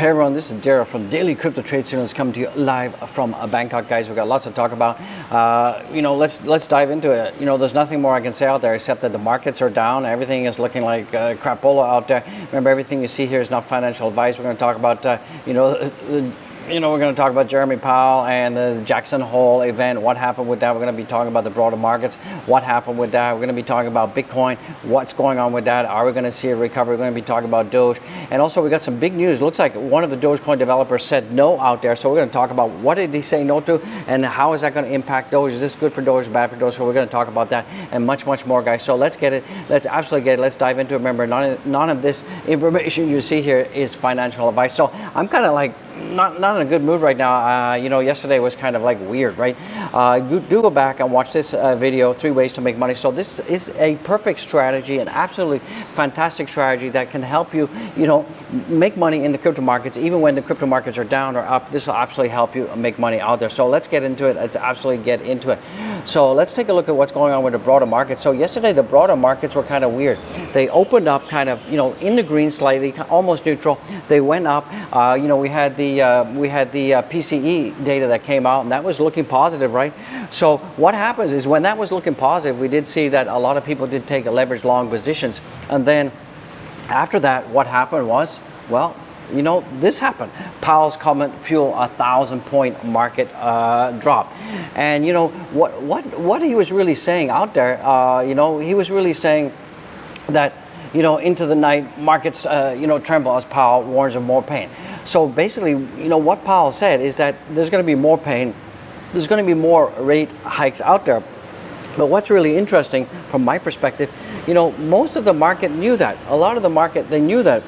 Hey everyone, this is Daryl from Daily Crypto Trade Signals coming to you live from Bangkok, guys. We've got lots to talk about. Let's dive into it. There's nothing more I can say out there except that the markets are down. Everything is looking like crapola out there. Remember, everything you see here is not financial advice. We're going to talk about, we're going to talk about Jeremy Powell and the Jackson Hole event. What happened with that? We're going to be talking about the broader markets. What happened with that? We're going to be talking about Bitcoin. What's going on with that? Are we going to see a recovery? We're going to be talking about Doge. And also, we got some big news. Looks like one of the Dogecoin developers said no out there. So we're going to talk about what did he say no to and how is that going to impact Doge? Is this good for Doge, bad for Doge? So we're going to talk about that and much, much more, guys. So let's get it. Let's absolutely get it. Let's dive into it. Remember, none of this information you see here is financial advice. So I'm kind of like not in a good mood right now. Yesterday was kind of like weird, right? Do go back and watch this video, 3 ways to make money. So this is a perfect strategy, an absolutely fantastic strategy that can help you, make money in the crypto markets, even when the crypto markets are down or up. This will absolutely help you make money out there. So let's get into it. Let's absolutely get into it. So let's take a look at what's going on with the broader market. So yesterday, the broader markets were kind of weird. They opened up kind of, in the green slightly, almost neutral. They went up. We had the PCE data that came out, and that was looking positive, right? So what happens is when that was looking positive, we did see that a lot of people did take leveraged long positions. And then after that, what happened was, well, this happened. Powell's comment fueled a 1,000-point market drop. And what he was really saying out there, he was really saying that, into the night, markets, tremble as Powell warns of more pain. So basically, what Powell said is that there's going to be more pain. There's going to be more rate hikes out there. But what's really interesting from my perspective, most of the market knew that. A lot of the market, they knew that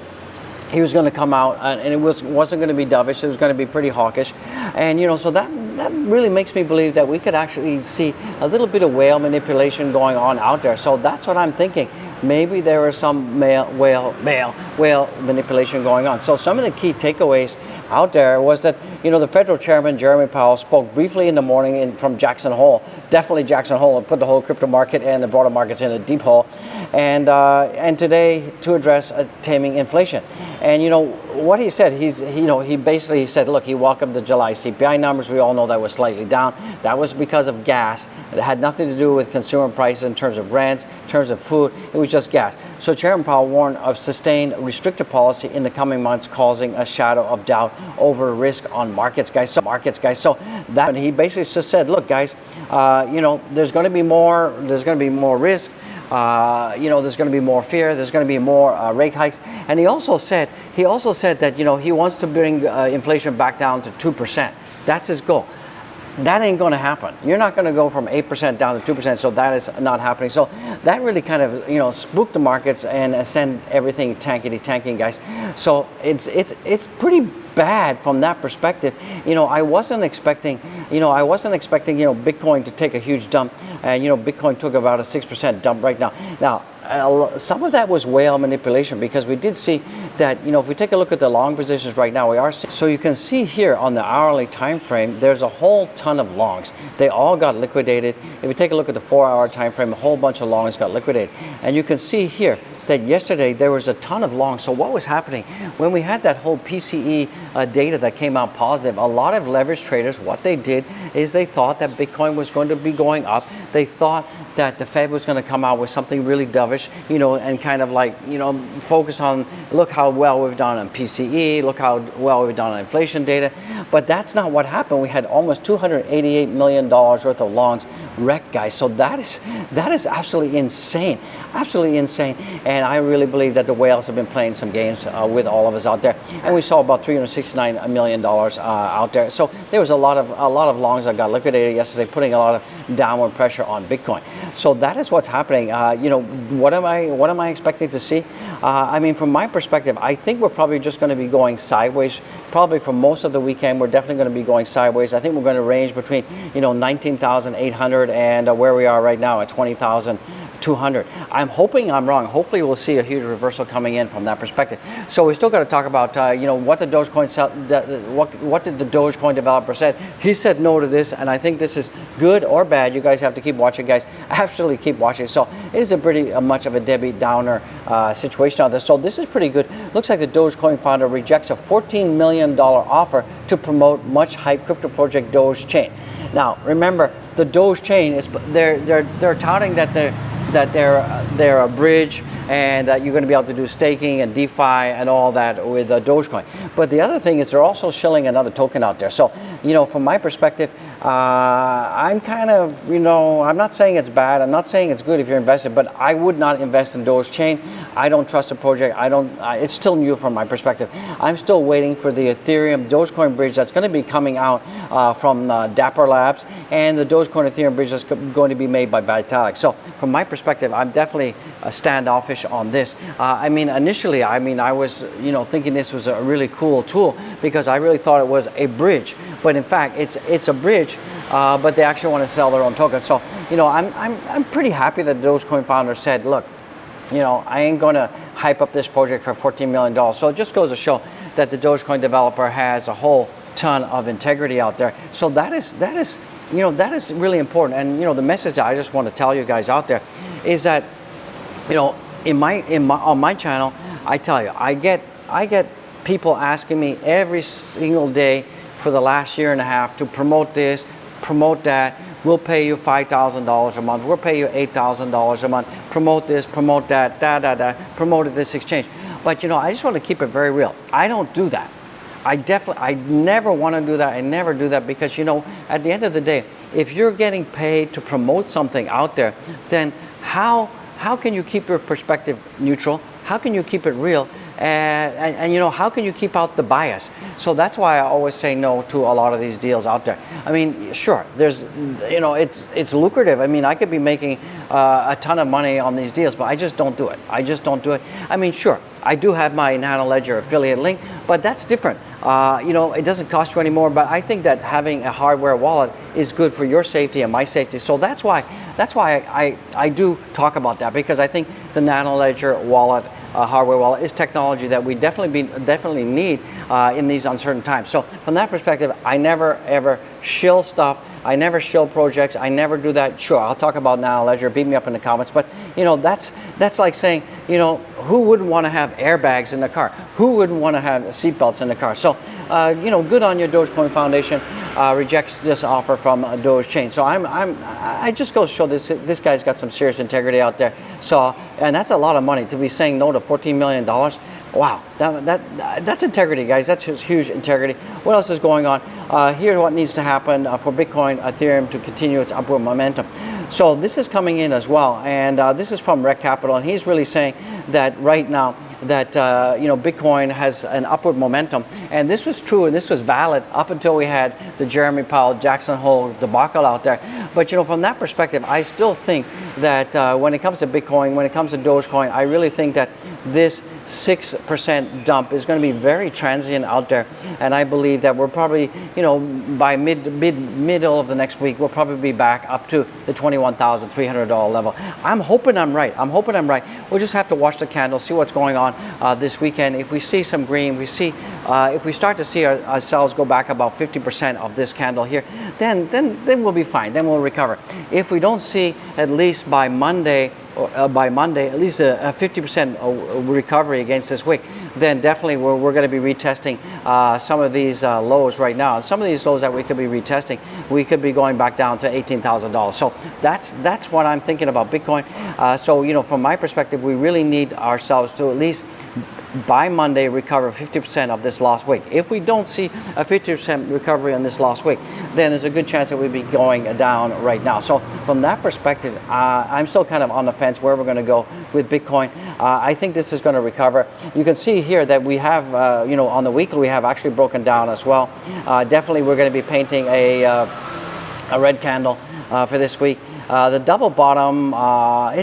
he was going to come out and it wasn't going to be dovish. It was going to be pretty hawkish. And, so that really makes me believe that we could actually see a little bit of whale manipulation going on out there. So that's what I'm thinking. Maybe there was some whale manipulation going on. So some of the key takeaways out there was that, the federal chairman, Jeremy Powell, spoke briefly in the morning from Jackson Hole. Definitely Jackson Hole, and put the whole crypto market and the broader markets in a deep hole. And today to address taming inflation. And what he said, he basically said, look, he welcomed the July CPI numbers. We all know that was slightly down. That was because of gas. It had nothing to do with consumer prices in terms of rents, in terms of food. It was just gas. So Chairman Powell warned of sustained restrictive policy in the coming months, causing a shadow of doubt over risk on markets, guys. So that he basically just said, look, guys, there's going to be more risk. There's going to be more fear. There's going to be more rate hikes. And he also said that he wants to bring inflation back down to 2%. That's his goal. That ain't going to happen. You're not going to go from 8% down to 2%. So that is not happening. So that really kind of spooked the markets and sent everything tanking, guys. So it's pretty bad from that perspective. I wasn't expecting Bitcoin to take a huge dump, and Bitcoin took about a 6% dump right now. Now, some of that was whale manipulation, because we did see that, if we take a look at the long positions right now, we are seeing, so you can see here on the hourly time frame, there's a whole ton of longs. They all got liquidated. If we take a look at the 4-hour time frame, a whole bunch of longs got liquidated. And you can see here that yesterday there was a ton of longs. So what was happening when we had that whole PCE data that came out positive? A lot of leverage traders, what they did is they thought that Bitcoin was going to be going up. They thought that the Fed was going to come out with something really dovish, and kind of like, focus on, look how well we've done on PCE, look how well we've done on inflation data. But that's not what happened. We had almost $288 million worth of longs wrecked, guys. So that is absolutely insane. Absolutely insane. And I really believe that the whales have been playing some games with all of us out there. And we saw about $369 million out there. So there was a lot of longs that got liquidated yesterday, putting a lot of downward pressure on Bitcoin. So that is what's happening. What am I expecting to see? From my perspective, I think we're probably just going to be going sideways. Probably for most of the weekend, we're definitely going to be going sideways. I think we're going to range between 19,800 and where we are right now at 20,000. 200. I'm hoping I'm wrong. Hopefully we'll see a huge reversal coming in from that perspective. So we still got to talk about what the Dogecoin what did the Dogecoin developer said. He said no to this, and I think this is good or bad. You guys have to keep watching, guys. Absolutely keep watching. So it is a pretty much of a Debbie Downer situation out there. So this is pretty good. Looks like the Dogecoin founder rejects a $14 million offer to promote much hyped crypto project Doge chain. Now remember, the Doge chain is they're touting that they're a bridge, and that you're going to be able to do staking and DeFi and all that with Dogecoin. But the other thing is they're also shilling another token out there. So, from my perspective, I'm kind of, I'm not saying it's bad. I'm not saying it's good if you're invested, but I would not invest in Doge chain. I don't trust the project. It's still new from my perspective. I'm still waiting for the Ethereum Dogecoin bridge that's going to be coming out from Dapper Labs, and the Dogecoin Ethereum bridge that's going to be made by Vitalik. So from my perspective, I'm definitely standoffish on this. Initially, I was, thinking this was a really cool tool because I really thought it was a bridge. But in fact, it's a bridge, but they actually want to sell their own token. So, I'm pretty happy that the Dogecoin founder said, look, I ain't going to hype up this project for $14 million. So it just goes to show that the Dogecoin developer has a whole ton of integrity out there. So that is really important. And the message that I just want to tell you guys out there is that on my channel, I tell you, I get people asking me every single day for the last year and a half to promote this, promote that. We'll pay you $5,000 a month. We'll pay you $8,000 a month. Promote this, promote that, promote this exchange. But I just want to keep it very real. I don't do that. I never want to do that. I never do that because at the end of the day, if you're getting paid to promote something out there, then how can you keep your perspective neutral? How can you keep it real? And how can you keep out the bias? So that's why I always say no to a lot of these deals out there. Sure, there's, it's lucrative. I could be making a ton of money on these deals, but I just don't do it. Sure, I do have my Nano Ledger affiliate link, but that's different. It doesn't cost you any more, but I think that having a hardware wallet is good for your safety and my safety. So that's why I do talk about that, because I think the Nano Ledger wallet, hardware wallet, is technology that we definitely need in these uncertain times. So from that perspective, I never ever shill stuff. I never shill projects. I never do that. Sure, I'll talk about Nano Ledger. Beat me up in the comments. But that's like saying, who wouldn't want to have airbags in the car? Who wouldn't want to have seatbelts in the car? So good on your Dogecoin Foundation. Rejects this offer from Doge chain. So I just go to show this guy's got some serious integrity out there. So, and that's a lot of money to be saying no to $14 million. Wow, that's integrity, guys. That's huge integrity. What else is going on? Here's what needs to happen for Bitcoin, Ethereum to continue its upward momentum. So this is coming in as well, and this is from Rec Capital, and he's really saying that right now that Bitcoin has an upward momentum, and this was true and this was valid up until we had the Jeremy Powell, Jackson Hole debacle out there. But from that perspective, I still think that when it comes to Bitcoin, when it comes to Dogecoin, I really think that this 6% dump is going to be very transient out there, and I believe that we're probably, by middle of the next week, we'll probably be back up to the $21,300 level. I'm hoping I'm right. We'll just have to watch the candle, see what's going on this weekend. If we see some green, if we start to see ourselves go back about 50% of this candle here, then we'll be fine. Then we'll recover. If we don't see at least by Monday, at least a 50% recovery against this wick, then definitely we're going to be retesting some of these lows right now. Some of these lows that we could be retesting, we could be going back down to $18,000. So that's what I'm thinking about Bitcoin. So from my perspective, we really need ourselves to at least by Monday recover 50% of this lost week. If we don't see a 50% recovery on this lost week, then there's a good chance that we'll be going down right now. So from that perspective, I'm still kind of on the fence where we're going to go with Bitcoin. I think this is going to recover. You can see here that we have, on the weekly, we have actually broken down as well. Definitely we're going to be painting a red candle for this week. The double bottom, I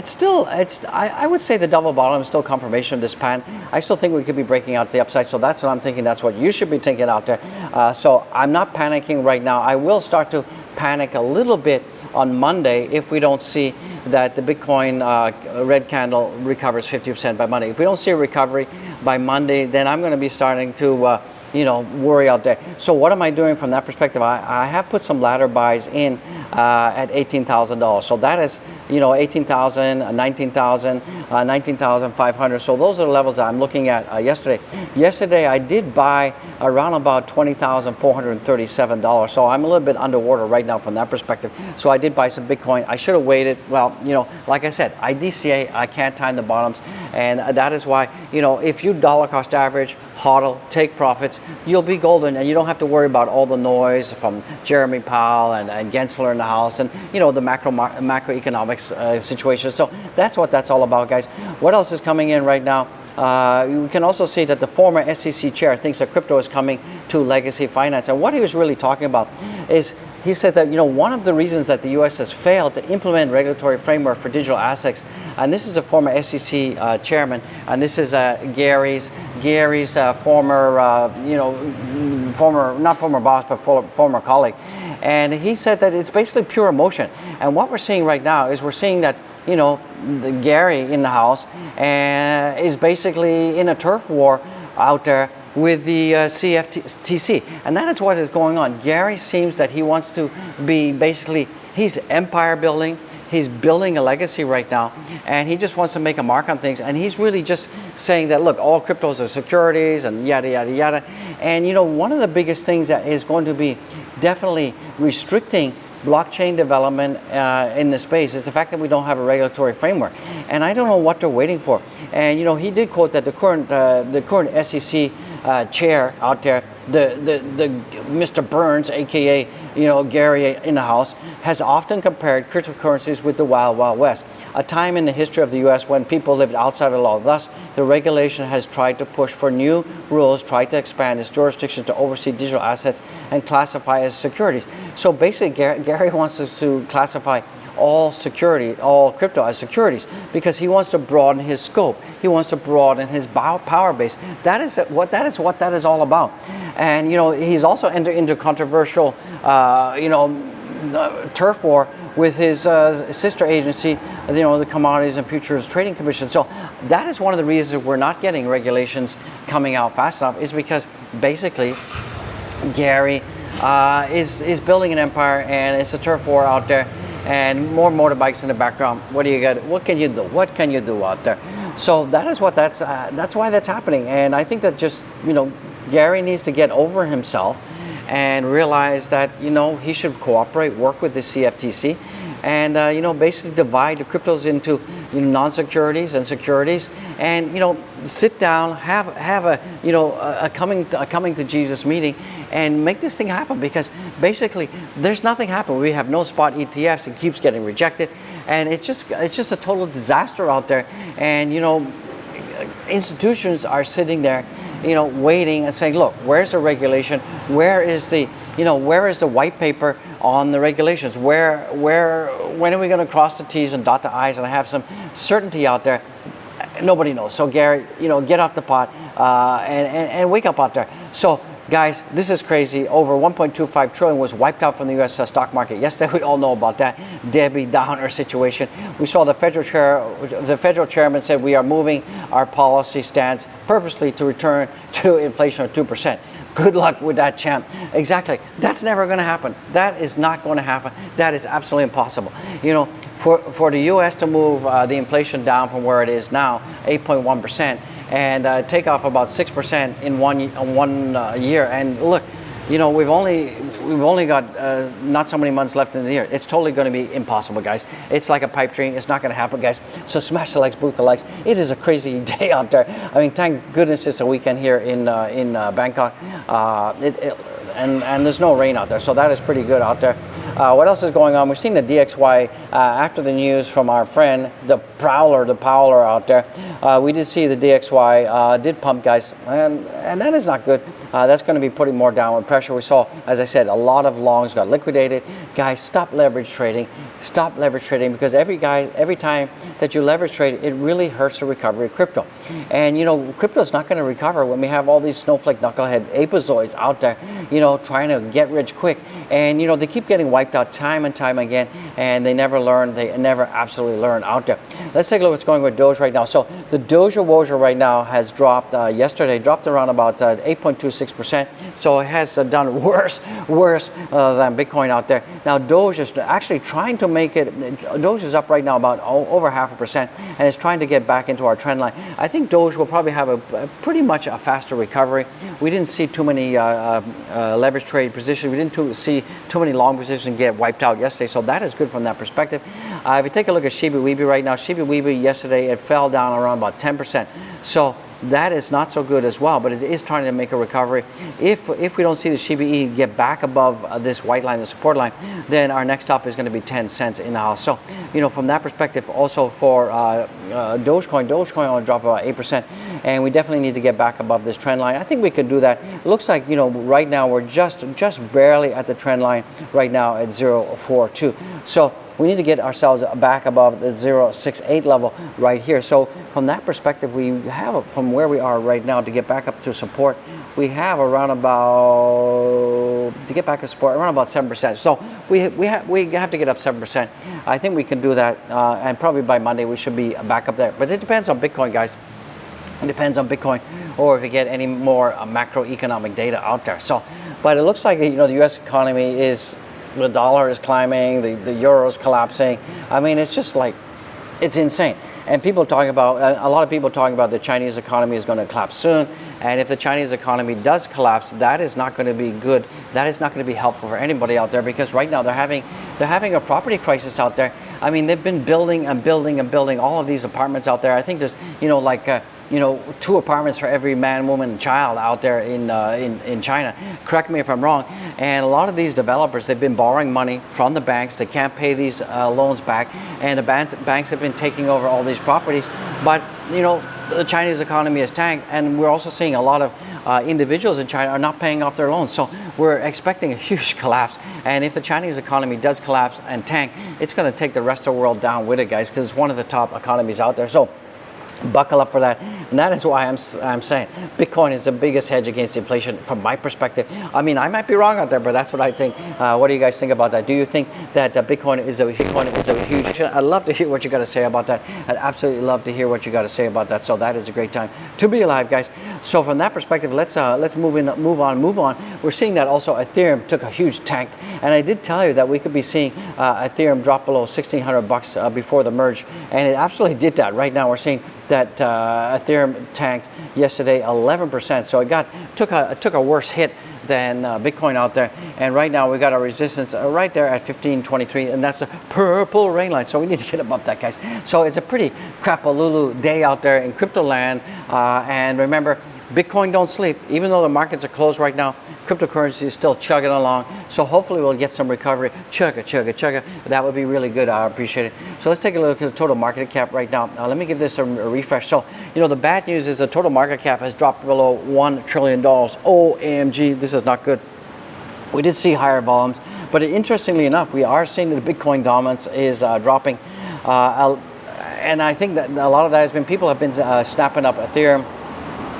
would say the double bottom is still confirmation of this pan. I still think we could be breaking out to the upside, so that's what I'm thinking. That's what you should be thinking out there. So I'm not panicking right now. I will start to panic a little bit on Monday if we don't see that the Bitcoin red candle recovers 50% by Monday. If we don't see a recovery by Monday, then I'm going to be starting to worry out there. So what am I doing from that perspective? I have put some ladder buys in at $18,000. So that is, 18,000, 19,000, 19,500. So those are the levels that I'm looking at yesterday. Yesterday I did buy around about $20,437. So I'm a little bit underwater right now from that perspective. So I did buy some Bitcoin. I should have waited. Well, like I said, I DCA, I can't time the bottoms. And that is why, if you dollar cost average, hodl, take profits, you'll be golden, and you don't have to worry about all the noise from Jeremy Powell and Gensler in the house, and the macroeconomics situation. So that's what that's all about, guys. What else is coming in right now? You can also see that the former SEC chair thinks that crypto is coming to legacy finance, and what he was really talking about is he said that one of the reasons that the U.S. has failed to implement regulatory framework for digital assets, and this is a former SEC chairman, and this is Gary's former not former boss but former colleague, and he said that it's basically pure emotion. And what we're seeing right now is we're seeing that Gary in the house is basically in a turf war out there with the CFTC, and that is what is going on. Gary seems that he wants to be he's empire building, he's building a legacy right now, and he just wants to make a mark on things, and he's really just saying that, look, all cryptos are securities and yada yada yada. And one of the biggest things that is going to be definitely restricting blockchain development in the space is the fact that we don't have a regulatory framework, and I don't know what they're waiting for. And he did quote that the current SEC chair out there, the Mr. Burns, aka Gary in the house, has often compared cryptocurrencies with the Wild Wild West, a time in the history of the U.S. when people lived outside of the law. Thus, the regulation has tried to push for new rules, tried to expand its jurisdiction to oversee digital assets and classify as securities. So basically, Gary wants us to classify all crypto as securities because he wants to broaden his scope. He wants to broaden his power base. That is what that is all about. And he's also entered into controversial turf war with his sister agency, the Commodities and Futures Trading Commission. So that is one of the reasons we're not getting regulations coming out fast enough, is because basically Gary is building an empire, and it's a turf war out there, and more motorbikes in the background. What do you got? What can you do? What can you do out there? So that is what that's why that's happening. And I think that just Gary needs to get over himself and realize that he should cooperate, work with the CFTC, and basically divide the cryptos into non-securities and securities, and sit down, have a coming to Jesus meeting, and make this thing happen. Because basically there's nothing happening. We have no spot ETFs. It keeps getting rejected, and it's just a total disaster out there. And institutions are sitting there waiting and saying, look, where's the regulation? Where is the white paper on the regulations? When are we going to cross the T's and dot the I's and have some certainty out there? Nobody knows. So Gary, get off the pot and wake up out there. So guys, this is crazy. Over 1.25 trillion was wiped out from the U.S. stock market yesterday. We all know about that Debbie Downer situation. We saw the federal chairman said we are moving our policy stance purposely to return to inflation of 2%. Good luck with that, champ. Exactly. That's never going to happen. That is not going to happen. That is absolutely impossible. For the U.S. to move the inflation down from where it is now, 8.1%, and take off about 6% in one year. And look, we've only got not so many months left in the year. It's totally going to be impossible, guys. It's like a pipe dream. It's not going to happen, guys. So smash the likes, boot the likes. It is a crazy day out there. I mean, thank goodness it's a weekend here in Bangkok, and there's no rain out there, so that is pretty good out there. What else is going on? We've seen the DXY after the news from our friend, the Powler out there. We did see the DXY did pump, guys, and that is not good. That's going to be putting more downward pressure. We saw, as I said, a lot of longs got liquidated. Guys, stop leverage trading. Stop leverage trading, because every time that you leverage trade, it really hurts the recovery of crypto. And crypto is not going to recover when we have all these snowflake knucklehead apozoids out there, trying to get rich quick. And they keep getting wiped wiped out time and time again, and they never learn. They never absolutely learn out there. Let's take a look at what's going with Doge right now. So the Doge right now has dropped yesterday, dropped around about 8.26%. So it has done worse than Bitcoin out there. Now Doge is actually trying to make it. Doge is up right now about over 0.5%, and it's trying to get back into our trend line. I think Doge will probably have a pretty much a faster recovery. We didn't see too many leverage trade positions. We didn't see too many long positions get wiped out yesterday. So that is good from that perspective. If you take a look at Shiba Weeby right now, Shiba Weeby yesterday it fell down around about 10%. So that is not so good as well, but it is trying to make a recovery. If we don't see the Shiba E get back above this white line, the support line, then our next stop is going to be 10 cents in the house. So, from that perspective, also for Dogecoin will drop about 8%, and we definitely need to get back above this trend line. I think we could do that. It looks like, right now we're just barely at the trend line right now at 0.42. So we need to get ourselves back above the 0.68 level right here. So from that perspective, we have, from where we are right now, to get back up to support, we have around about, to get back to support, around about 7%. So we have to get up 7%. I think we can do that, and probably by Monday we should be back up there. But it depends on Bitcoin, guys. It depends on Bitcoin, or if we get any more macroeconomic data out there. So, but it looks like, the U.S. economy is, the dollar is climbing, the euro is collapsing. I mean, it's just like, it's insane. And people talking about, a lot of people talking about the Chinese economy is going to collapse soon. And if the Chinese economy does collapse, that is not going to be good. That is not going to be helpful for anybody out there, because right now they're having a property crisis out there. I mean, they've been building and building and building all of these apartments out there. I think there's, 2 apartments for every man, woman, and child out there in China. Correct me if I'm wrong. And a lot of these developers, they've been borrowing money from the banks. They can't pay these loans back, and the banks have been taking over all these properties. But the Chinese economy is tanked, and we're also seeing a lot of individuals in China are not paying off their loans. So we're expecting a huge collapse. And if the Chinese economy does collapse and tank, it's going to take the rest of the world down with it, guys, because it's one of the top economies out there. So buckle up for that. And that is why I'm saying Bitcoin is the biggest hedge against inflation from my perspective. I mean, I might be wrong out there, but that's what I think. What do you guys think about that? Do you think that Bitcoin is a huge? I'd love to hear what you got to say about that. I'd absolutely love to hear what you got to say about that. So that is a great time to be alive, guys. So from that perspective, let's move on. We're seeing that also Ethereum took a huge tank, and I did tell you that we could be seeing Ethereum drop below $1,600 before the merge, and it absolutely did that. Right now, we're seeing that Ethereum tanked yesterday 11%. So it took a worse hit than Bitcoin out there. And right now we got our resistance right there at 1523, and that's the purple rain line. So we need to get above that, guys. So it's a pretty crapalulu day out there in crypto land. And remember, Bitcoin don't sleep. Even though the markets are closed right now, cryptocurrency is still chugging along. So hopefully we'll get some recovery. Chugga. That would be really good. I appreciate it. So let's take a look at the total market cap right now. Let me give this a refresh. So, the bad news is the total market cap has dropped below $1 trillion. OMG, this is not good. We did see higher volumes, but interestingly enough, we are seeing that the Bitcoin dominance is dropping. And I think that a lot of that has been, people have been snapping up Ethereum.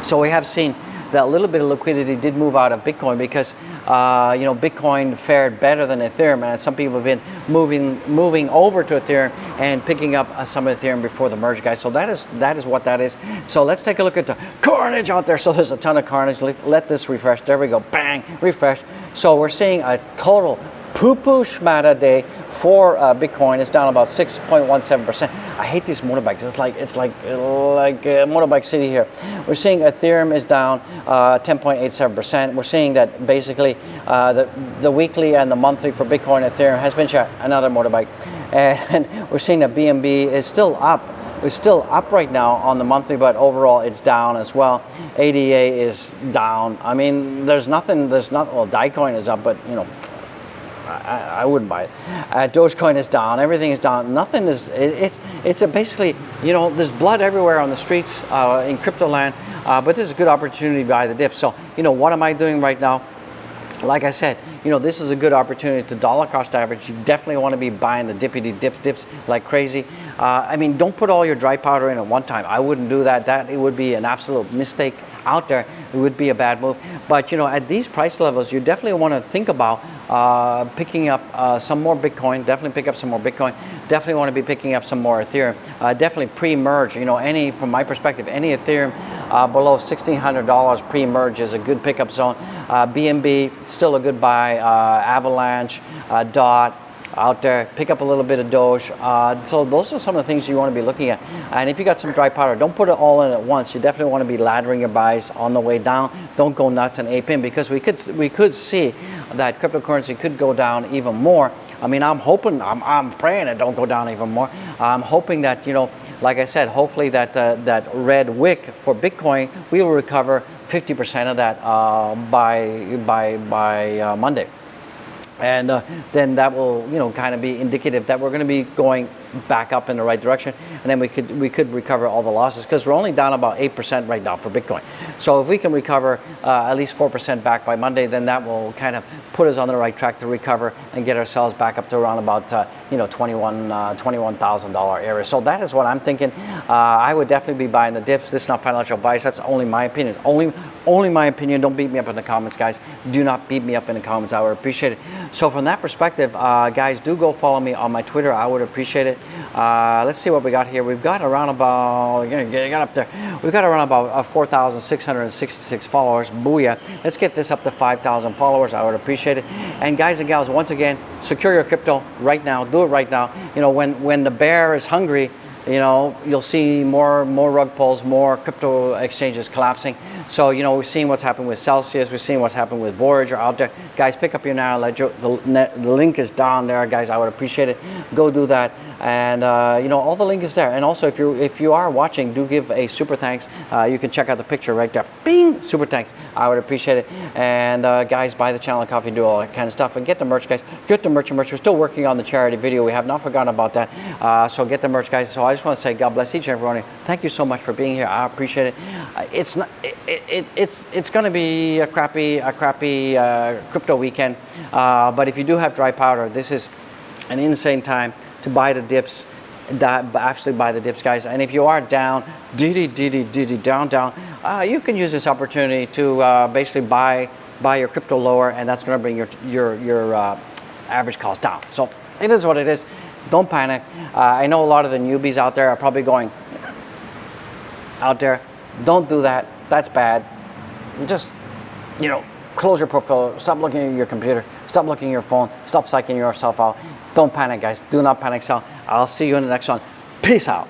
So we have seen that a little bit of liquidity did move out of Bitcoin, because Bitcoin fared better than Ethereum, and some people have been moving over to Ethereum and picking up some of Ethereum before the merge, guys. So that is what that is. So let's take a look at the carnage out there. So there's a ton of carnage. Let this refresh. There we go. Bang, refresh. So we're seeing a total poo-poo schmata day for Bitcoin. Is down about 6.17%. I hate these motorbikes. It's like motorbike city here. We're seeing Ethereum is down 10.87%. We're seeing that basically the weekly and the monthly for Bitcoin and Ethereum has been shot. Another motorbike, and we're seeing that BNB is still up. It's still up right now on the monthly, but overall it's down as well. ADA is down. I mean, well, Dogecoin is up, but I wouldn't buy it. Dogecoin is down. Everything is down. Nothing is. It's basically, there's blood everywhere on the streets in crypto land. But this is a good opportunity to buy the dip. So, what am I doing right now? Like I said, this is a good opportunity to dollar cost average. You definitely want to be buying the dippity dips like crazy. I mean, don't put all your dry powder in at one time. I wouldn't do that. It would be an absolute mistake. out there, it would be a bad move. But at these price levels, you definitely want to think about picking up some more Bitcoin. Definitely pick up some more Bitcoin. Definitely want to be picking up some more Ethereum. Definitely pre-merge. From my perspective, any Ethereum below $1,600 pre-merge is a good pickup zone. BNB still a good buy. Avalanche, DOT. Out there, pick up a little bit of Doge. So those are some of the things you want to be looking at. And if you got some dry powder, don't put it all in at once. You definitely want to be laddering your buys on the way down. Don't go nuts and ape in, because we could see that cryptocurrency could go down even more. I mean, I'm hoping, I'm praying it don't go down even more. I'm hoping that, like I said, hopefully that red wick for Bitcoin, we will recover 50% of that by Monday. And then that will, kind of be indicative that we're going to be going back up in the right direction, and then we could recover all the losses, because we're only down about 8% right now for Bitcoin. So if we can recover at least 4% back by Monday, then that will kind of put us on the right track to recover and get ourselves back up to around about $21,000 area. So that is what I'm thinking. I would definitely be buying the dips. This is not financial advice. That's only my opinion. Only my opinion. Don't beat me up in the comments, guys. Do not beat me up in the comments. I would appreciate it. So from that perspective, guys, do go follow me on my Twitter. I would appreciate it. Let's see what we got here. We've got around about, get up there. We've got around about 4,666 followers. Booyah. Let's get this up to 5,000 followers. I would appreciate it. And guys and gals, once again, secure your crypto right now. Do it right now. When the bear is hungry, you'll see more rug pulls, more crypto exchanges collapsing. So, we've seen what's happened with Celsius. We've seen what's happened with Voyager out there. Guys, pick up your Nano Ledger. The link is down there, guys. I would appreciate it. Go do that. And, all the link is there. And also, if you are watching, do give a super thanks. You can check out the picture right there. Bing! Super thanks. I would appreciate it. And, guys, buy the channel coffee, do all that kind of stuff. And get the merch, guys. Get the merch. We're still working on the charity video. We have not forgotten about that. So get the merch, guys. So I just want to say God bless each and every one of you. Thank you so much for being here. I appreciate it. It's going to be a crappy crypto weekend. But if you do have dry powder, this is an insane time to buy the dips. Absolutely buy the dips, guys. And if you are down, down, you can use this opportunity to basically buy your crypto lower, and that's going to bring your average cost down. So it is what it is. Don't panic. I know a lot of the newbies out there are probably going out there. Don't do that. That's bad. Just, close your portfolio. Stop looking at your computer. Stop looking at your phone. Stop psyching yourself out. Don't panic, guys. Do not panic sell. I'll see you in the next one. Peace out.